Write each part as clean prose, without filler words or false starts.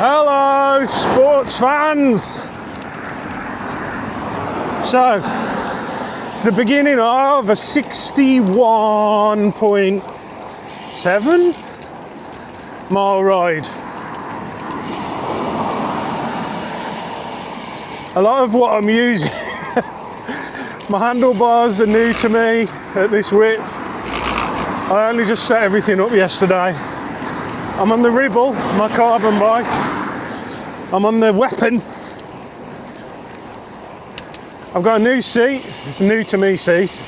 Hello, sports fans! So, it's the beginning of a 61.7 mile ride. A lot of what I'm using, my handlebars are new to me at this width. I only just set everything up yesterday. I'm on the Ribble, my carbon bike. I'm on the Weapon. I've got a new seat. It's a new to me seat.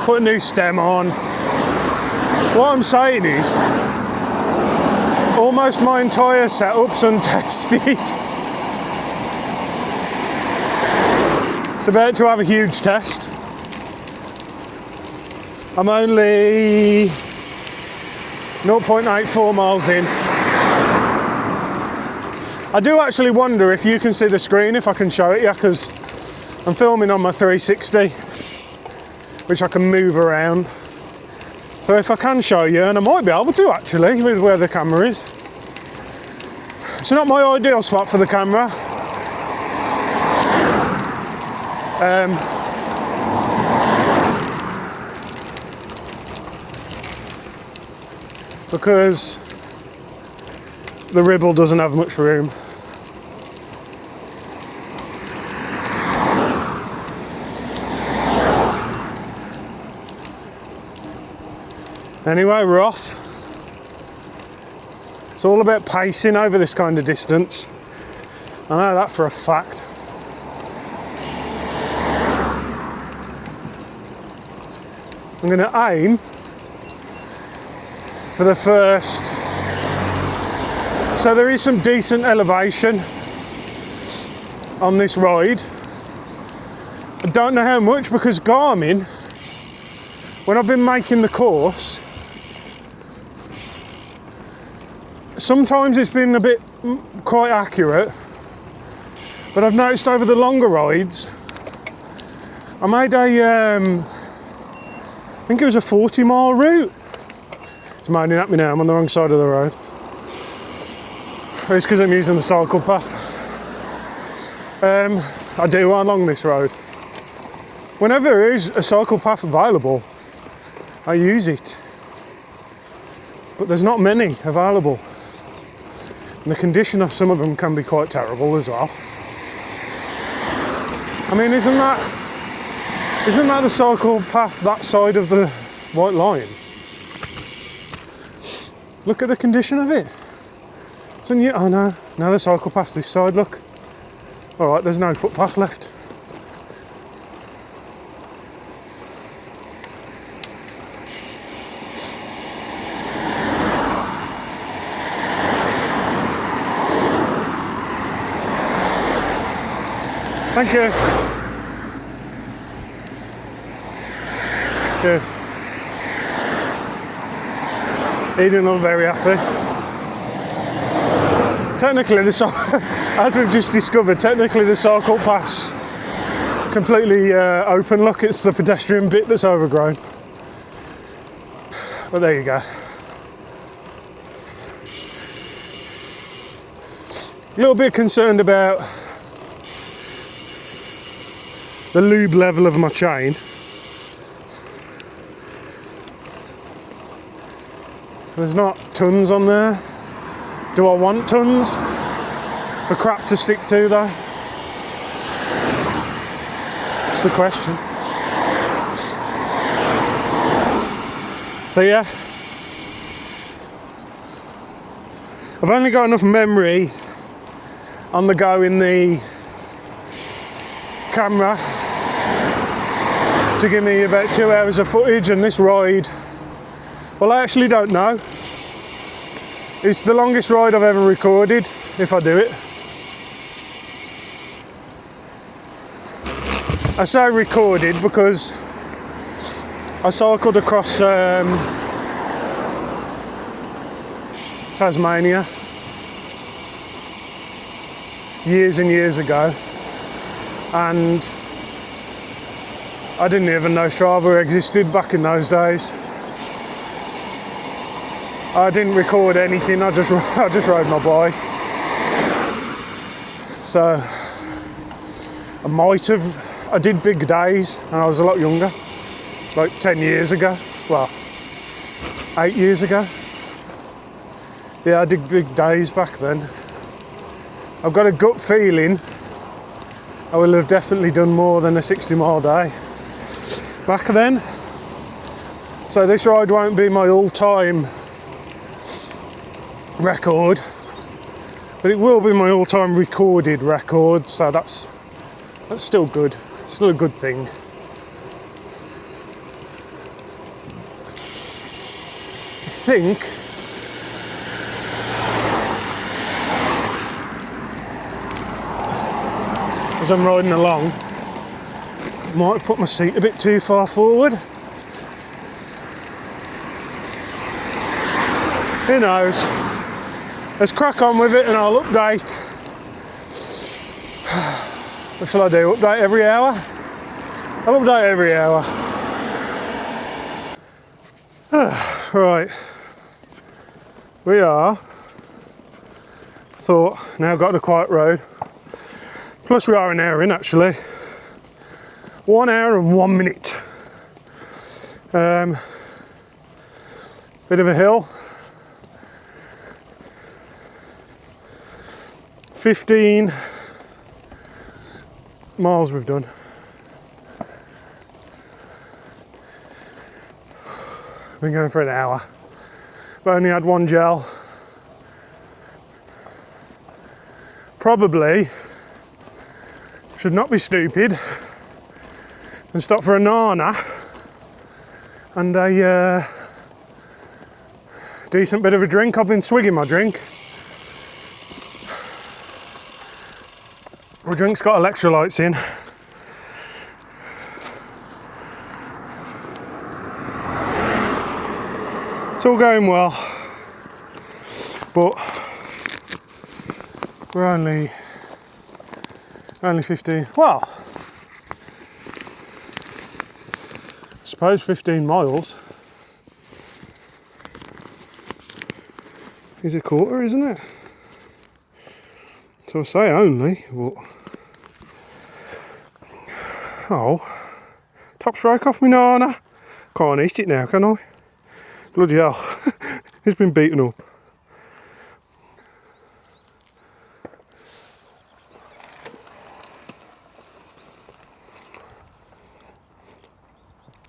Put a new stem on. What I'm saying is, almost my entire setup's untested. It's about to have a huge test. I'm only 0.84 miles in. I do actually wonder if you can see the screen, if I can show it, yeah, because I'm filming on my 360, which I can move around. So if I can show you, and I might be able to actually, with where the camera is. It's not my ideal spot for the camera. Because the Ribble doesn't have much room. Anyway, we're off. It's all about pacing over this kind of distance. I know that for a fact. I'm going to aim for the first. So there is some decent elevation on this ride. I don't know how much because Garmin, when I've been making the course, sometimes it's been a bit quite accurate, but I've noticed over the longer rides, I made a, I think it was a 40-mile route. It's moaning at me now, I'm on the wrong side of the road. It's because I'm using the cycle path. I do along this road. Whenever there is a cycle path available, I use it. But there's not many available. And the condition of some of them can be quite terrible as well. I mean, isn't that the cycle path that side of the White Lion? Look at the condition of it. Oh no, now the cycle path's this side, look. All right, there's no footpath left. Thank you. Cheers. He didn't look very happy. Technically, as we've just discovered, technically the cycle path's completely open. Look, it's the pedestrian bit that's overgrown. But there you go. A little bit concerned about the lube level of my chain. There's not tons on there. Do I want tons for crap to stick to though? That's the question. So yeah, I've only got enough memory on the go in the camera to give me about 2 hours of footage, and this ride, well, I actually don't know. It's the longest ride I've ever recorded, if I do it. I say recorded because I cycled across Tasmania years and years ago, and I didn't even know Strava existed back in those days. I didn't record anything, I just rode my bike. So I did big days and I was a lot younger, like 10 years ago, well, 8 years ago. Yeah, I did big days back then. I've got a gut feeling I will have definitely done more than a 60-mile day back then. So this ride won't be my all-time record, but it will be my all-time recorded record, so that's still good. Still a good thing. I think as I'm riding along, I might have put my seat a bit too far forward. Who knows? Let's crack on with it and I'll update. What shall I do? Update every hour? I'll update every hour. Right. We are, thought, now got the quiet road. Plus we are an hour in actually. 1 hour and 1 minute. Bit of a hill. 15 miles we've done. Been going for an hour. But only had one gel. Probably should not be stupid and stop for a nana and a decent bit of a drink. I've been swigging my drink. My drink's got electrolytes in. It's all going well, but we're only 15, well, I suppose 15 miles is a quarter, isn't it? So I say only, but oh, top stroke off my nana. Can't eat it now, can I? Bloody hell, it's been beaten up.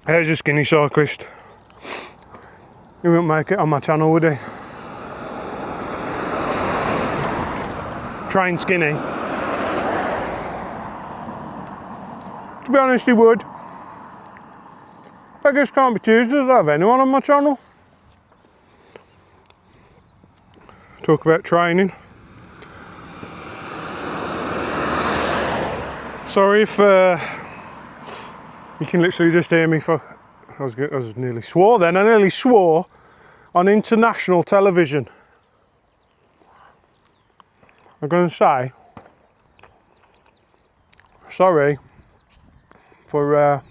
There's a skinny cyclist. He wouldn't make it on my channel, would he? Train skinny. To be honest, he would. Beggars can't be choosers. I don't have anyone on my channel. Talk about training. Sorry if you can literally just hear me. I was nearly swore then. I nearly swore on international television. I'm going to say sorry for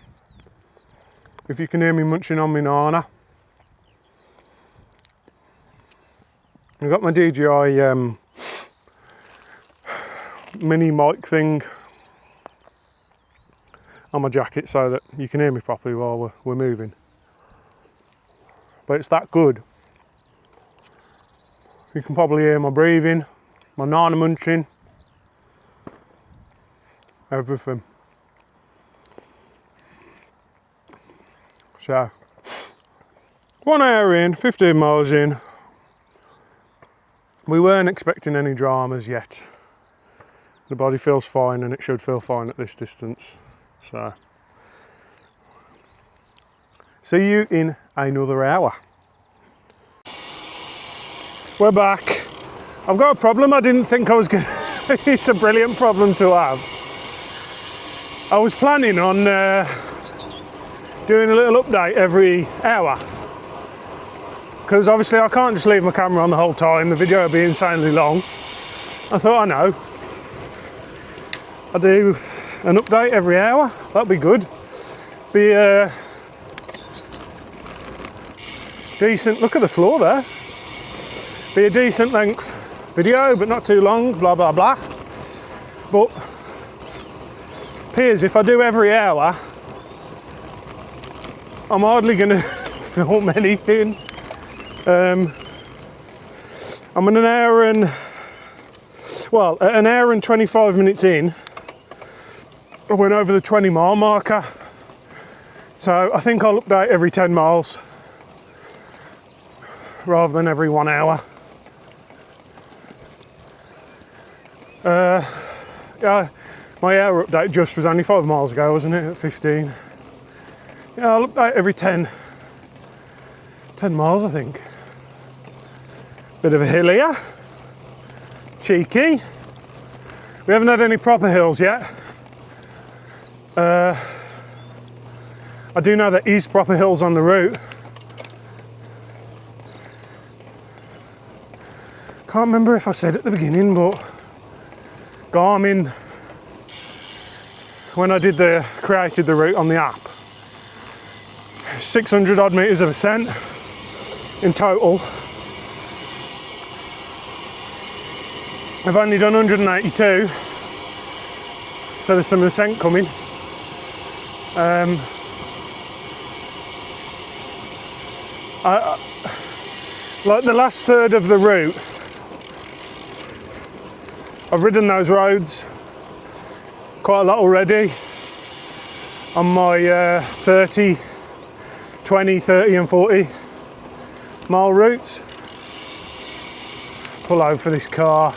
if you can hear me munching on my nana. I've got my DJI mini mic thing on my jacket so that you can hear me properly while we're moving. But it's that good. You can probably hear my breathing, my nana munching, everything. So, 1 hour in, 15 miles in. We weren't expecting any dramas yet. The body feels fine and it should feel fine at this distance. So, see you in another hour. We're back. I've got a problem I didn't think I was going to. It's a brilliant problem to have. I was planning on doing a little update every hour. Because obviously I can't just leave my camera on the whole time, the video will be insanely long. I thought, I know, I'll do an update every hour, that'd be good. Be decent, look at the floor there. Be a decent length video, but not too long, blah, blah, blah. But appears if I do every hour, I'm hardly gonna film anything. I'm an hour and, well, at an hour and 25 minutes in, I went over the 20 mile marker. So I think I'll update every 10 miles rather than every 1 hour. Yeah, my hour update just was only 5 miles ago, wasn't it, at 15. Yeah, I'll update every 10 miles, I think. Bit of a hill here. Cheeky. We haven't had any proper hills yet. I do know there is proper hills on the route. Can't remember if I said at the beginning, but Garmin, when I created the route on the app, 600 odd meters of ascent in total. I've only done 182, so there's some ascent coming. Like the last third of the route, I've ridden those roads quite a lot already on my 30, 20, 30 and 40 mile routes. Pull over for this car.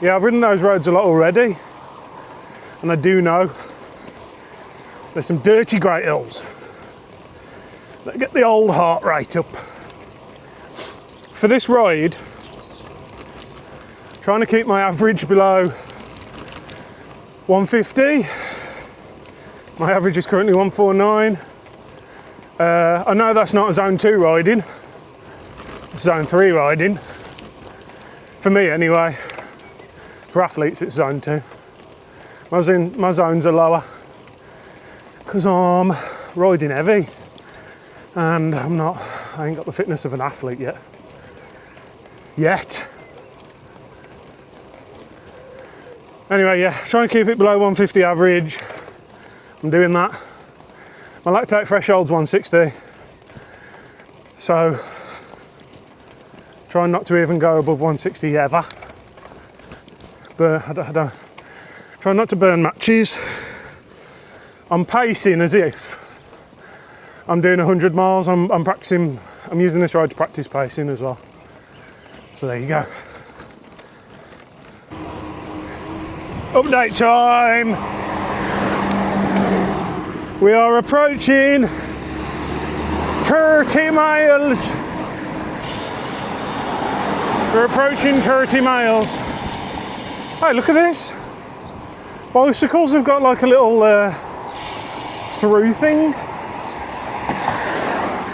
Yeah, I've ridden those roads a lot already, and I do know there's some dirty great hills that get the old heart rate up. For this ride, trying to keep my average below 150. My average is currently 149. I know that's not a zone 2 riding, it's zone 3 riding. For me anyway. For athletes it's zone 2. My zones are lower because I'm riding heavy and I ain't got the fitness of an athlete yet. Anyway, yeah, try and keep it below 150 average. I'm doing that. My lactate threshold's 160, so trying not to even go above 160 ever. But I don't try not to burn matches. I'm pacing as if I'm doing 100 miles. I'm practicing. I'm using this ride to practice pacing as well. So there you go. Update time. We are approaching 30 miles. We're approaching 30 miles. Hey, look at this. Bicycles have got like a little through thing.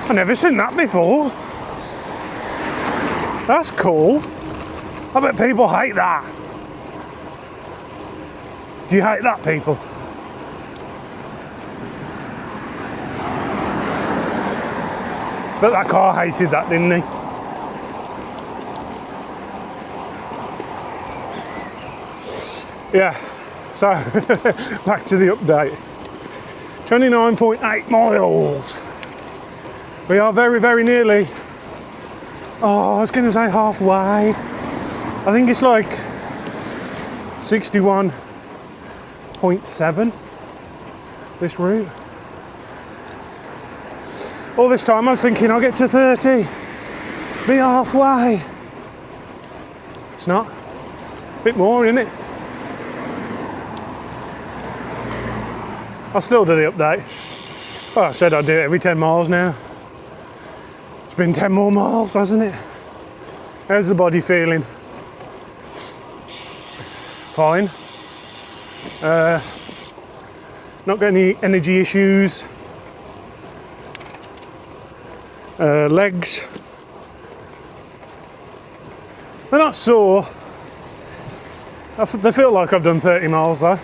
I've never seen that before. That's cool. I bet people hate that. Do you hate that, people? But that car hated that, didn't he? Yeah, so back to the update. 29.8 miles. We are very, very nearly. Oh, I was going to say halfway. I think it's like 61.7, this route. All this time I was thinking I'll get to 30, be halfway. It's not. A bit more, isn't it? I'll still do the update. Well, I said I'd do it every 10 miles now. It's been 10 more miles, hasn't it? How's the body feeling? Fine. Not got any energy issues. They're not sore. They feel like I've done 30 miles though.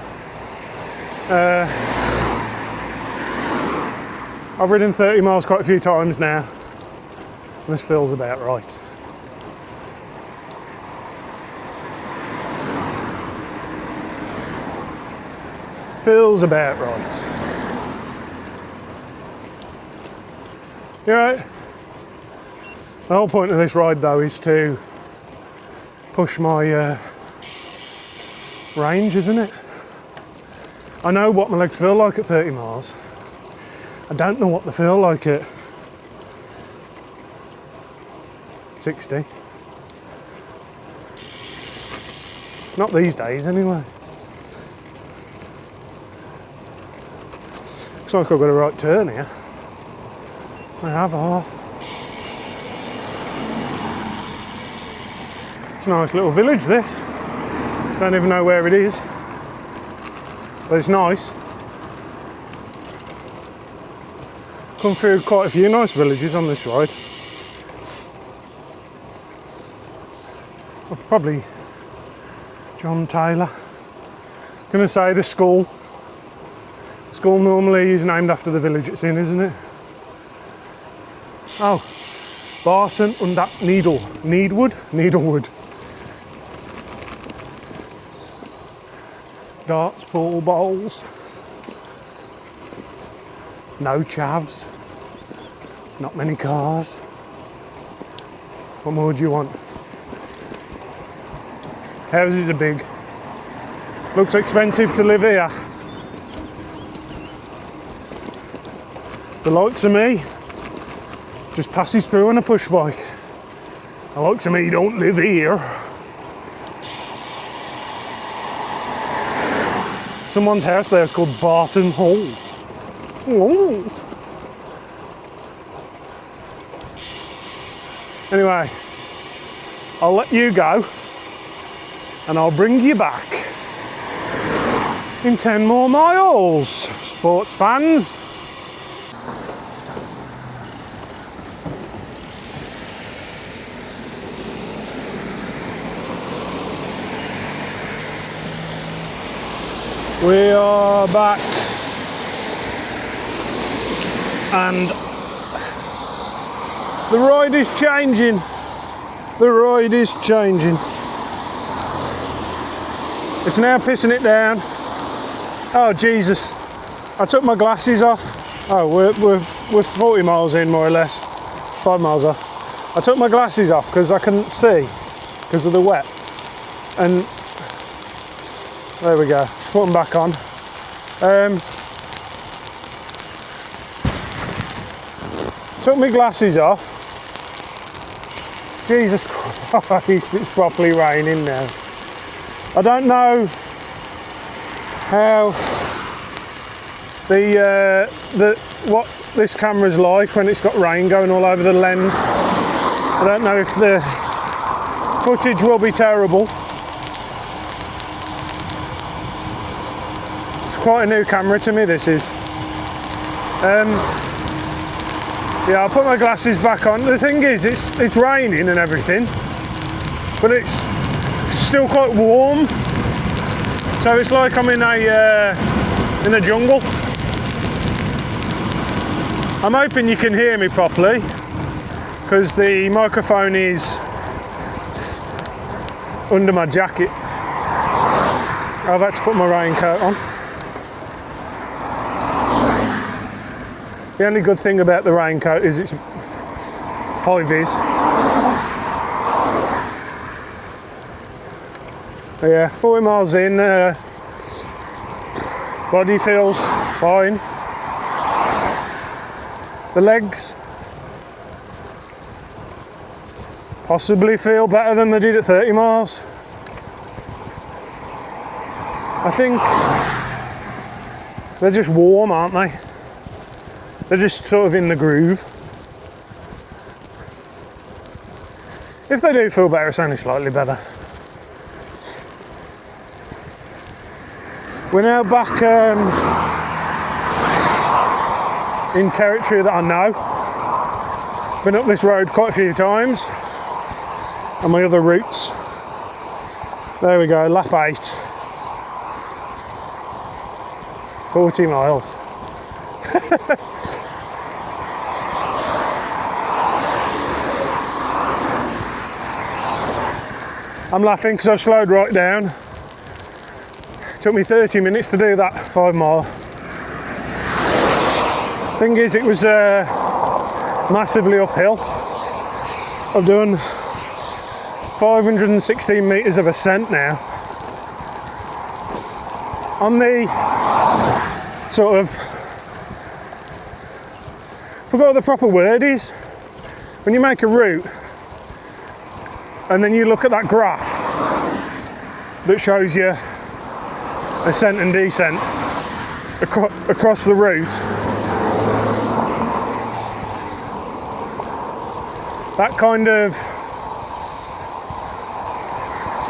I've ridden 30 miles quite a few times now. This feels about right. Feels about right. You right? The whole point of this ride though is to push my range, isn't it? I know what my legs feel like at 30 miles. I don't know what they feel like at 60. Not these days anyway. Looks like I've got a right turn here. I have, It's a nice little village this. Don't even know where it is. But it's nice. Come through quite a few nice villages on this ride. Probably John Taylor. Gonna say the school. The school normally is named after the village it's in, isn't it? Oh, Barton under Needlewood. Darts, pool bowls. No chavs. Not many cars. What more do you want? Houses are big. Looks expensive to live here. The likes of me just passes through on a push bike. The likes of me don't live here. Someone's house there is called Barton Hall. Ooh. Anyway, I'll let you go and I'll bring you back in 10 more miles, sports fans. We are back and the ride is changing. The ride is changing. It's now pissing it down. Oh Jesus, I took my glasses off. Oh, we're 40 miles in more or less, 5 miles off. I took my glasses off because I couldn't see because of the wet. And there we go, put them back on. Took my glasses off. Jesus Christ, it's properly raining now. I don't know how what this camera's like when it's got rain going all over the lens. I don't know if the footage will be terrible. It's quite a new camera to me, this is. Yeah, I'll put my glasses back on. The thing is, it's raining and everything, but it's still quite warm. So it's like I'm in a jungle. I'm hoping you can hear me properly because the microphone is under my jacket. I've had to put my raincoat on. The only good thing about the raincoat is it's high vis. Yeah, 40 miles in, body feels fine. The legs possibly feel better than they did at 30 miles. I think they're just warm, aren't they? They're just sort of in the groove. If they do feel better, it's only slightly better. We're now back in territory that I know. Been up this road quite a few times. and my other routes. There we go, lap 8. 40 miles. I'm laughing because I've slowed right down. It took me 30 minutes to do that 5 mile. Thing is, it was massively uphill. I've done 516 metres of ascent now. On the sort of, forgot what the proper word is, when you make a route and then you look at that graph that shows you ascent and descent across the route, that kind of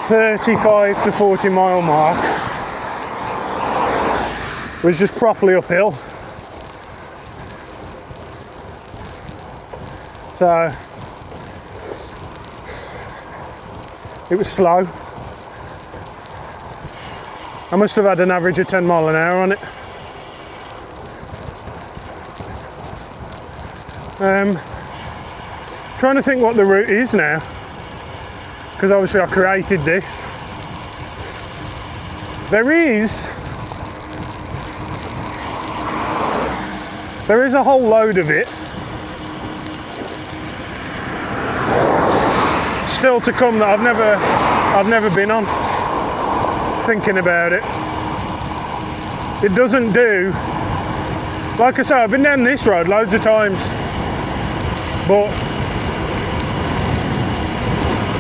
35 to 40 mile mark was just properly uphill. So it was slow. I must have had an average of 10 mile an hour on it. Trying to think what the route is now, because obviously I created this. There is a whole load of it still to come that I've never been on. Thinking about it, it doesn't do, like I say, I've been down this road loads of times, but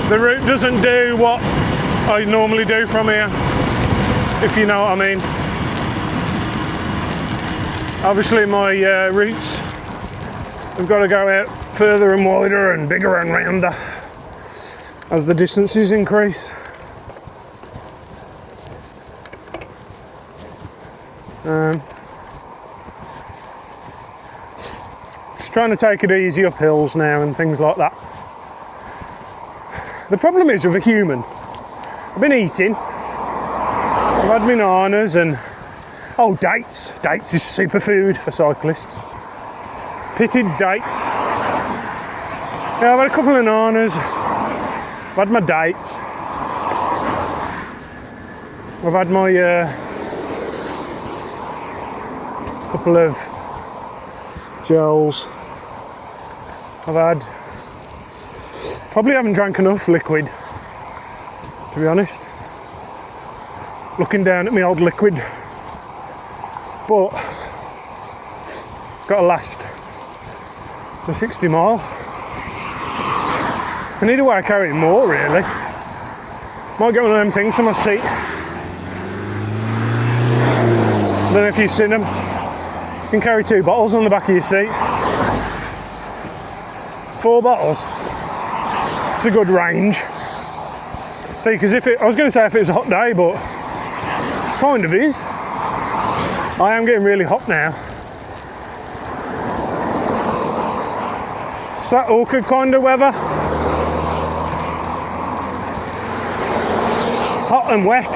the route doesn't do what I normally do from here, if you know what I mean. Obviously my routes have got to go out further and wider and bigger and rounder as the distances increase. Just trying to take it easy up hills now and things like that. The problem is with a human, I've been eating, I've had my bananas and, oh, dates. Dates is superfood for cyclists. Pitted dates. Yeah, I've had a couple of bananas, I've had my dates, I've had my couple of gels. Probably haven't drank enough liquid, to be honest. Looking down at my old liquid, but it's got to last the 60 mile. I need a way of carrying more, really. Might get one of them things for my seat. I don't know if you've seen them. You can carry 2 bottles on the back of your seat. 4 bottles. It's a good range. See, because I was going to say if it was a hot day, but kind of is. I am getting really hot now. It's that awkward kind of weather. Hot and wet.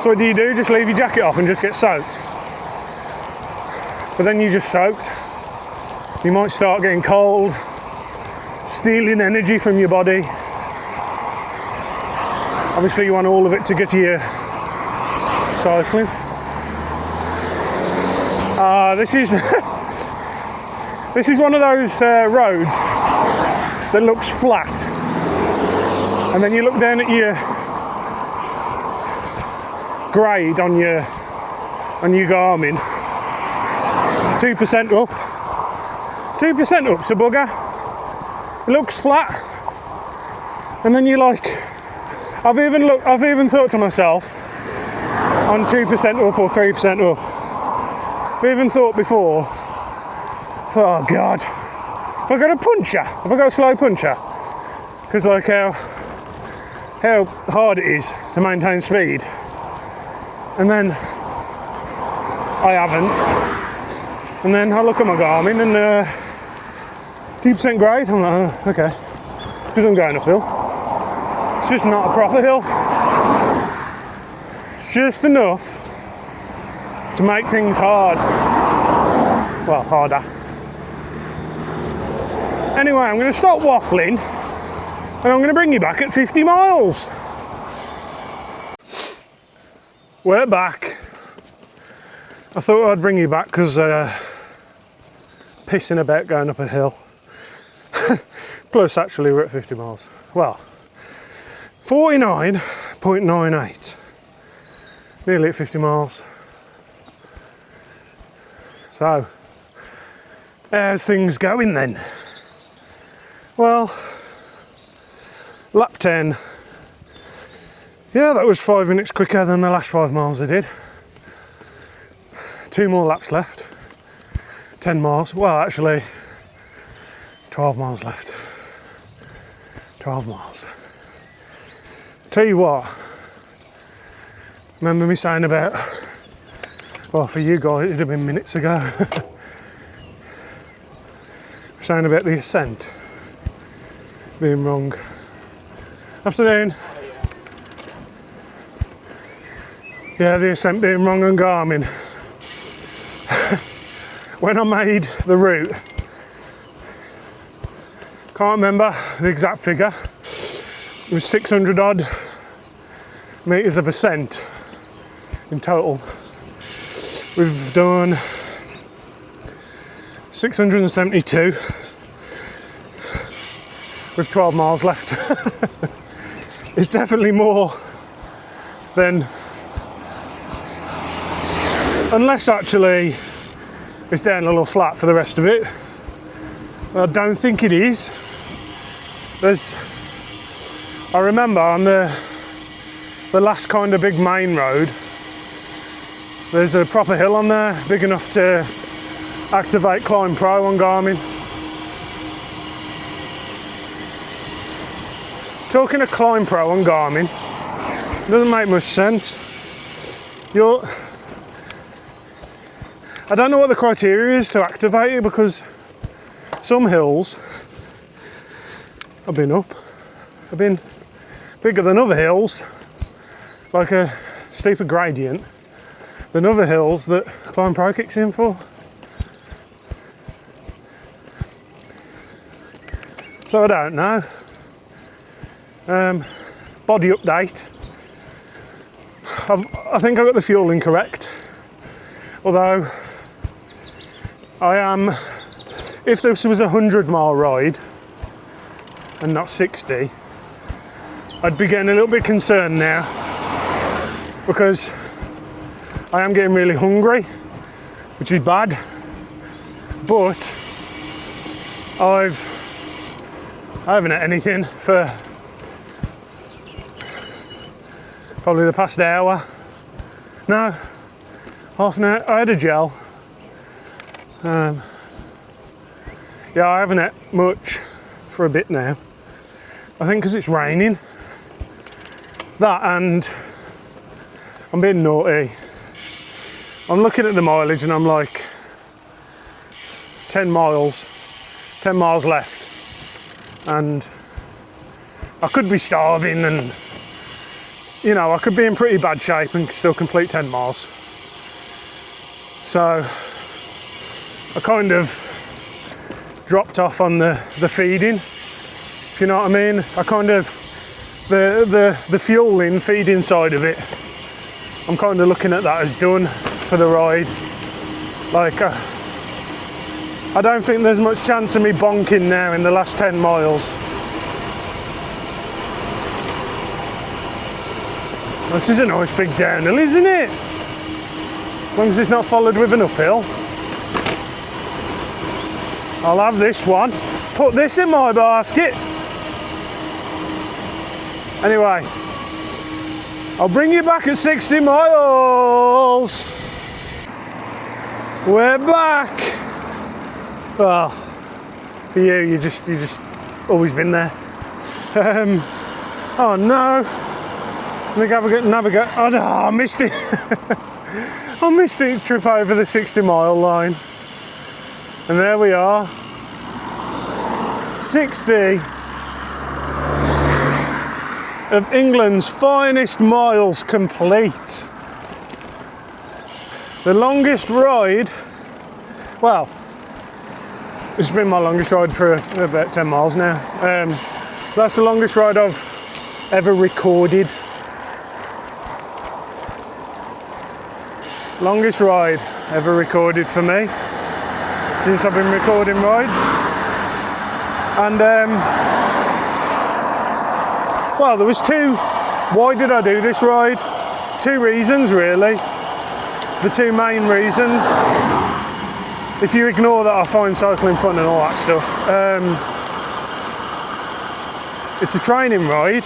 So what do? Just leave your jacket off and just get soaked. But then you're just soaked. You might start getting cold, stealing energy from your body. Obviously you want all of it to get to your cycling. This is one of those roads that looks flat, and then you look down at your grade on your Garmin. 2% up. 2% up's a bugger. It looks flat, and then you're like, I've even thought to myself on 2% up or 3% up. I've even thought before, oh God, have I got a puncher? Have I got a slow puncher? Because like how hard it is to maintain speed. And then I haven't. And then I look at my Garmin and 2% grade. I'm like, oh, okay. It's because I'm going uphill. It's just not a proper hill. It's just enough to make things hard. Well, harder. Anyway, I'm going to stop waffling and I'm going to bring you back at 50 miles. We're back. I thought I'd bring you back because pissing about going up a hill. Plus, actually, we're at 50 miles. Well, 49.98. Nearly at 50 miles. So, how's things going then? Well, lap 10. Yeah, that was 5 minutes quicker than the last 5 miles I did. 2 more laps left. 10 miles. Well, actually, 12 miles left. 12 miles. Tell you what, remember me saying about, well, for you guys, it'd have been minutes ago, saying about the ascent being wrong. Afternoon. Yeah, the ascent being wrong on Garmin. When I made the route, can't remember the exact figure, it was 600 odd metres of ascent in total. We've done 672 with 12 miles left. It's definitely more than, unless actually it's down a little flat for the rest of it. I don't think it is. I remember on the last kind of big main road, there's a proper hill on there, big enough to activate Climb Pro on Garmin. Talking of Climb Pro on Garmin, doesn't make much sense. I don't know what the criteria is to activate it, because some hills I've been up, have been bigger than other hills, like a steeper gradient than other hills that Climb Pro kicks in for. So I don't know. Body update. I think I got the fuel incorrect. Although I am, if this was a 100-mile ride and not 60, I'd be getting a little bit concerned now, because I am getting really hungry, which is bad, but I haven't had anything for probably the past hour. No, half an hour. I had a gel. Yeah, I haven't had much for a bit now. I think because it's raining. That, and I'm being naughty. I'm looking at the mileage and I'm like, 10 miles left. And I could be starving, and you know, I could be in pretty bad shape and still complete 10 miles. So I kind of dropped off on the feeding, if you know what I mean. I kind of, the fueling, feeding side of it, I'm kind of looking at that as done for the ride. Like, I don't think there's much chance of me bonking now in the last 10 miles. This is a nice big downhill, isn't it? As long as it's not followed with an uphill. I'll have this one. Put this in my basket. Anyway, I'll bring you back at 60 miles. We're back. Well, for you just always been there. Oh no. Navigate. Oh no, I missed it. I missed it. Trip over the 60-mile line. And there we are. 60. of England's finest miles complete. The longest ride, well, it's been my longest ride for about 10 miles now. That's the longest ride I've ever recorded. Longest ride ever recorded for me since I've been recording rides. And well, there was two. Why did I do this ride? Two reasons really. The two main reasons. If you ignore that I find cycling fun and all that stuff. It's a training ride.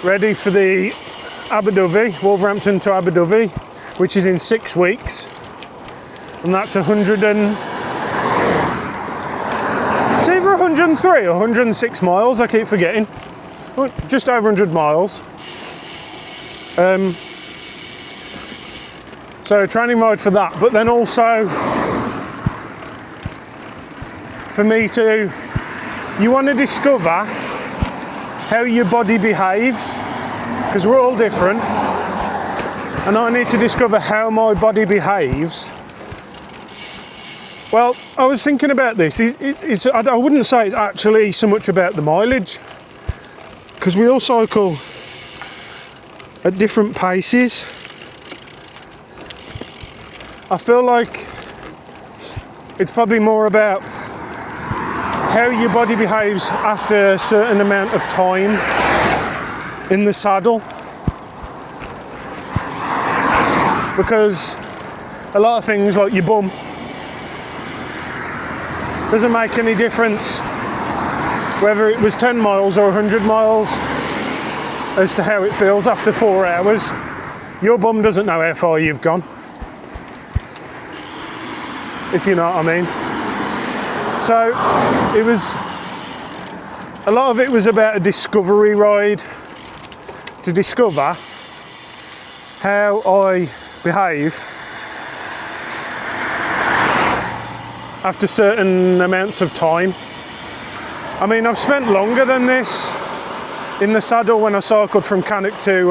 Ready for the Abu Dhabi, Wolverhampton to Abu Dhabi, which is in 6 weeks. And that's 100 and... It's either 103 or 106 miles, I keep forgetting. Just over 100 miles. So training ride for that, but then also for me to, you want to discover how your body behaves, because we're all different, and I need to discover how my body behaves. Well, I was thinking about this. I wouldn't say it's actually so much about the mileage, because we all cycle at different paces. I feel like it's probably more about how your body behaves after a certain amount of time in the saddle. Because a lot of things like your bum doesn't make any difference whether it was 10 miles or 100 miles as to how it feels after 4 hours. Your bum doesn't know how far you've gone, if you know what I mean. So it was, a lot of it was about a discovery ride to discover how I behave after certain amounts of time. I mean, I've spent longer than this in the saddle when I cycled from Cannock to,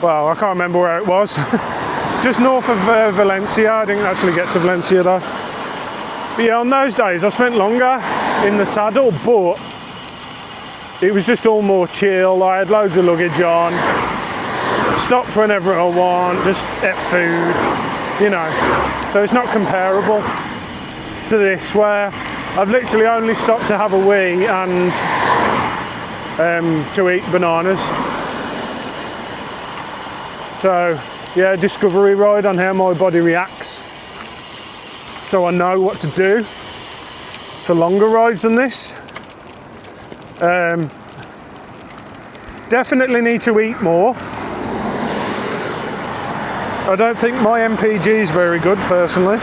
well, I can't remember where it was. Just north of Valencia. I didn't actually get to Valencia though. But yeah, on those days I spent longer in the saddle, but it was just all more chill. I had loads of luggage on, stopped whenever I want, just ate food, you know. So it's not comparable to this, where I've literally only stopped to have a wee and to eat bananas. So yeah, discovery ride on how my body reacts, so I know what to do for longer rides than this. Definitely need to eat more. I don't think my MPG is very good personally.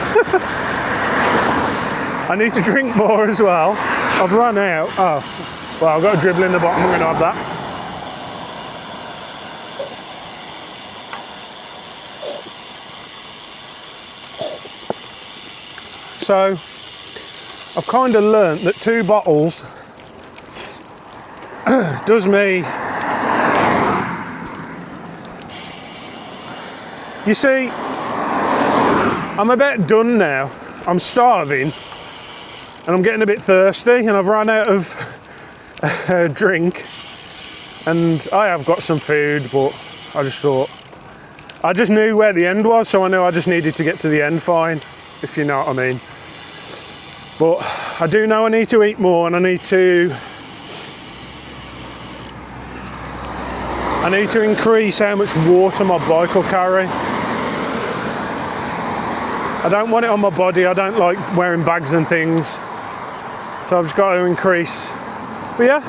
I need to drink more as well. I've run out. Oh, well, I've got a dribble in the bottom, I'm going to have that. So I've kind of learnt that 2 bottles does me. You see, I'm about done now. I'm starving and I'm getting a bit thirsty, and I've run out of drink, and I have got some food, but I just thought, I just knew where the end was, so I knew I just needed to get to the end fine, if you know what I mean. But I do know I need to eat more, and I need to increase how much water my bike will carry. I don't want it on my body. I don't like wearing bags and things, so I've just got to increase. But yeah,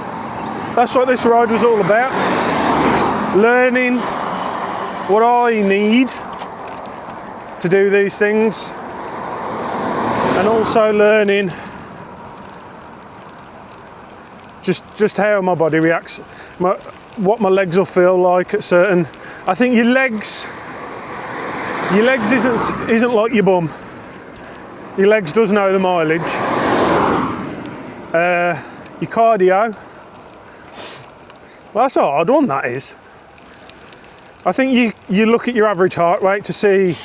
that's what this ride was all about. Learning what I need to do these things, and also learning just how my body reacts, what my legs will feel like at certain. I think your legs isn't like your bum. Your legs does know the mileage. your cardio. Well, that's a hard one, that is. I think you look at your average heart rate to see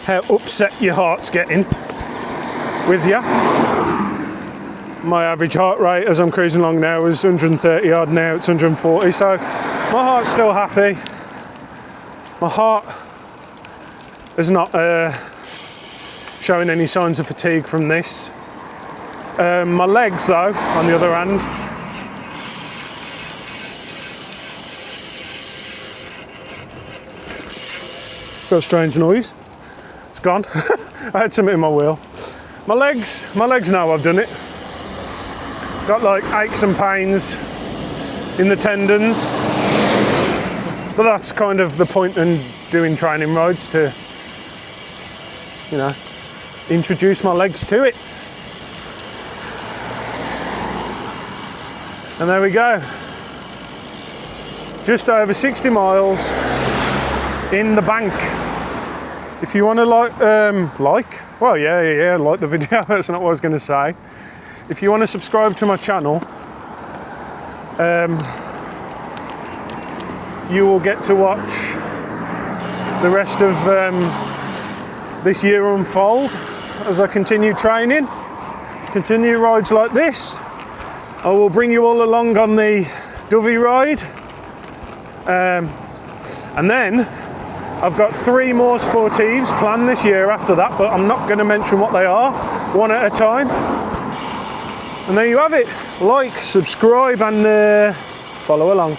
how upset your heart's getting with you. My average heart rate as I'm cruising along now is 130 odd, now it's 140, so my heart's still happy. My heart is not showing any signs of fatigue from this. My legs though, on the other hand, got a strange noise. It's gone. I had something in my wheel. My legs know I've done it. Got like aches and pains in the tendons. But that's kind of the point in doing training rides, to, you know, introduce my legs to it. And there we go. Just over 60 miles in the bank. If you want to like the video. That's not what I was going to say. If you want to subscribe to my channel, you will get to watch the rest of this year unfold as I continue training, continue rides like this. I will bring you all along on the Dovey ride, and then I've got 3 more sportives planned this year after that, but I'm not going to mention what they are, one at a time. And there you have it. Like, subscribe and follow along.